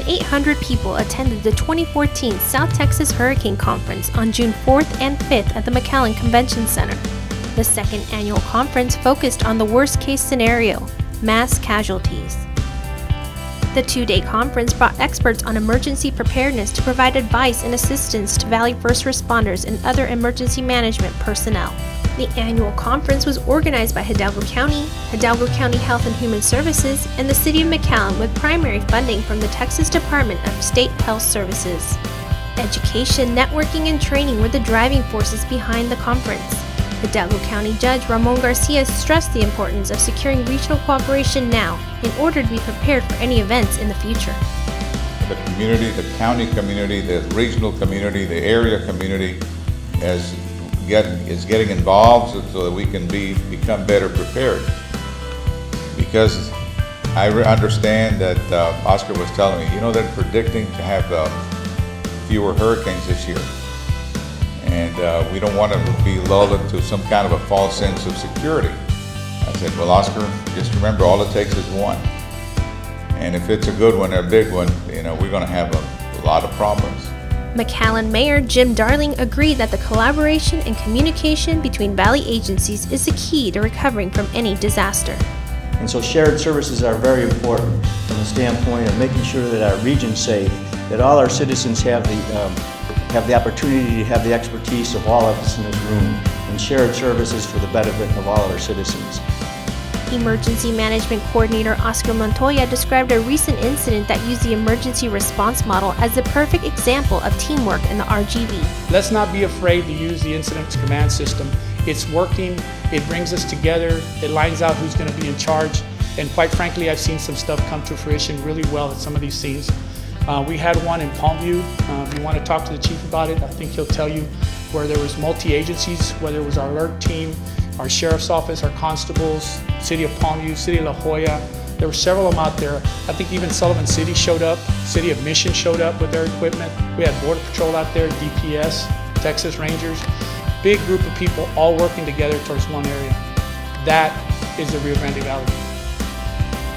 800 people attended the 2014 South Texas Hurricane Conference on June 4th and 5th at the McAllen Convention Center. The second annual conference focused on the worst-case scenario, mass casualties. The two-day conference brought experts on emergency preparedness to provide advice and assistance to Valley first responders and other emergency management personnel. The annual conference was organized by Hidalgo County Health and Human Services, and the City of McAllen with primary funding from the Texas Department of State Health Services. Education, networking, and training were the driving forces behind the conference. Hidalgo County Judge Ramon Garcia stressed the importance of securing regional cooperation now in order to be prepared for any events in the future. The community, the county community, the regional community, the area community is getting involved so that we can become better prepared. Because I understand that Oscar was telling me, they're predicting to have fewer hurricanes this year. And we don't want to be lulled into some kind of a false sense of security. I said, well, Oscar, just remember all it takes is one. And if it's a good one, a big one, we're going to have a lot of problems. McAllen Mayor Jim Darling agreed that the collaboration and communication between Valley agencies is the key to recovering from any disaster. And so shared services are very important from the standpoint of making sure that our region's safe, that all our citizens have the opportunity to have the expertise of all of us in this room, and shared services for the benefit of all of our citizens. Emergency Management Coordinator Oscar Montoya described a recent incident that used the emergency response model as the perfect example of teamwork in the RGV. Let's not be afraid to use the incident command system. It's working, it brings us together, it lines out who's going to be in charge, and quite frankly, I've seen some stuff come to fruition really well at some of these scenes. We had one in Palmview. If you want to talk to the chief about it, I think he'll tell you, where there was multi-agencies, whether it was our alert team, our sheriff's office, our constables, City of Palmview, City of La Jolla. There were several of them out there. I think even Sullivan City showed up, City of Mission showed up with their equipment. We had Border Patrol out there, DPS, Texas Rangers. Big group of people all working together towards one area. That is the Rio Grande Valley.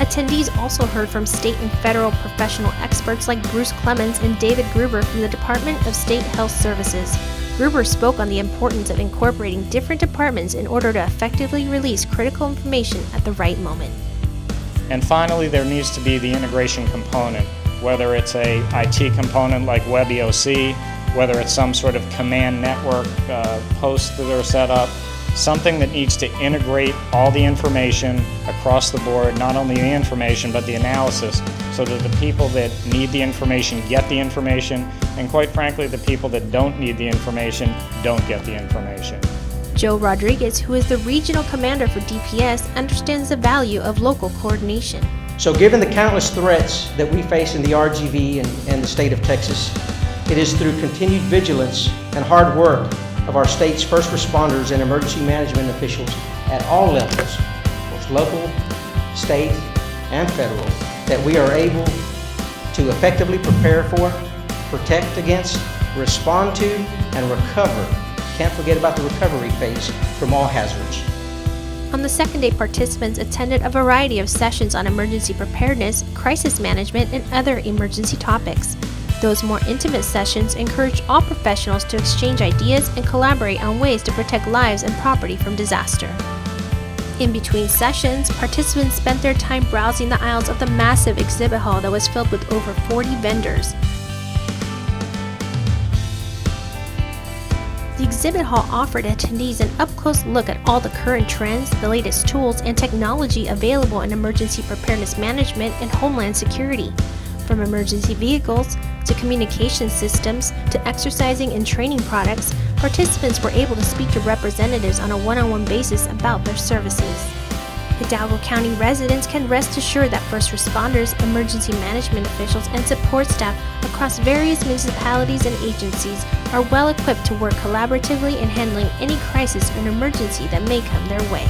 Attendees also heard from state and federal professional experts like Bruce Clemens and David Gruber from the Department of State Health Services. Gruber spoke on the importance of incorporating different departments in order to effectively release critical information at the right moment. And finally, there needs to be the integration component, whether it's a IT component like WebEOC, whether it's some sort of command network posts that are set up, something that needs to integrate all the information across the board, not only the information but the analysis, so that the people that need the information get the information, and quite frankly, the people that don't need the information don't get the information. Joe Rodriguez, who is the regional commander for DPS, understands the value of local coordination. So given the countless threats that we face in the RGV and the state of Texas, it is through continued vigilance and hard work of our state's first responders and emergency management officials at all levels, both local, state, and federal, that we are able to effectively prepare for, protect against, respond to, and recover. Can't forget about the recovery phase from all hazards. On the second day, participants attended a variety of sessions on emergency preparedness, crisis management, and other emergency topics. Those more intimate sessions encouraged all professionals to exchange ideas and collaborate on ways to protect lives and property from disaster. In between sessions, participants spent their time browsing the aisles of the massive exhibit hall that was filled with over 40 vendors. The exhibit hall offered attendees an up-close look at all the current trends, the latest tools, and technology available in emergency preparedness management and homeland security. From emergency vehicles to communication systems to exercising and training products, participants were able to speak to representatives on a one-on-one basis about their services. Hidalgo County residents can rest assured that first responders, emergency management officials, and support staff across various municipalities and agencies are well equipped to work collaboratively in handling any crisis or emergency that may come their way.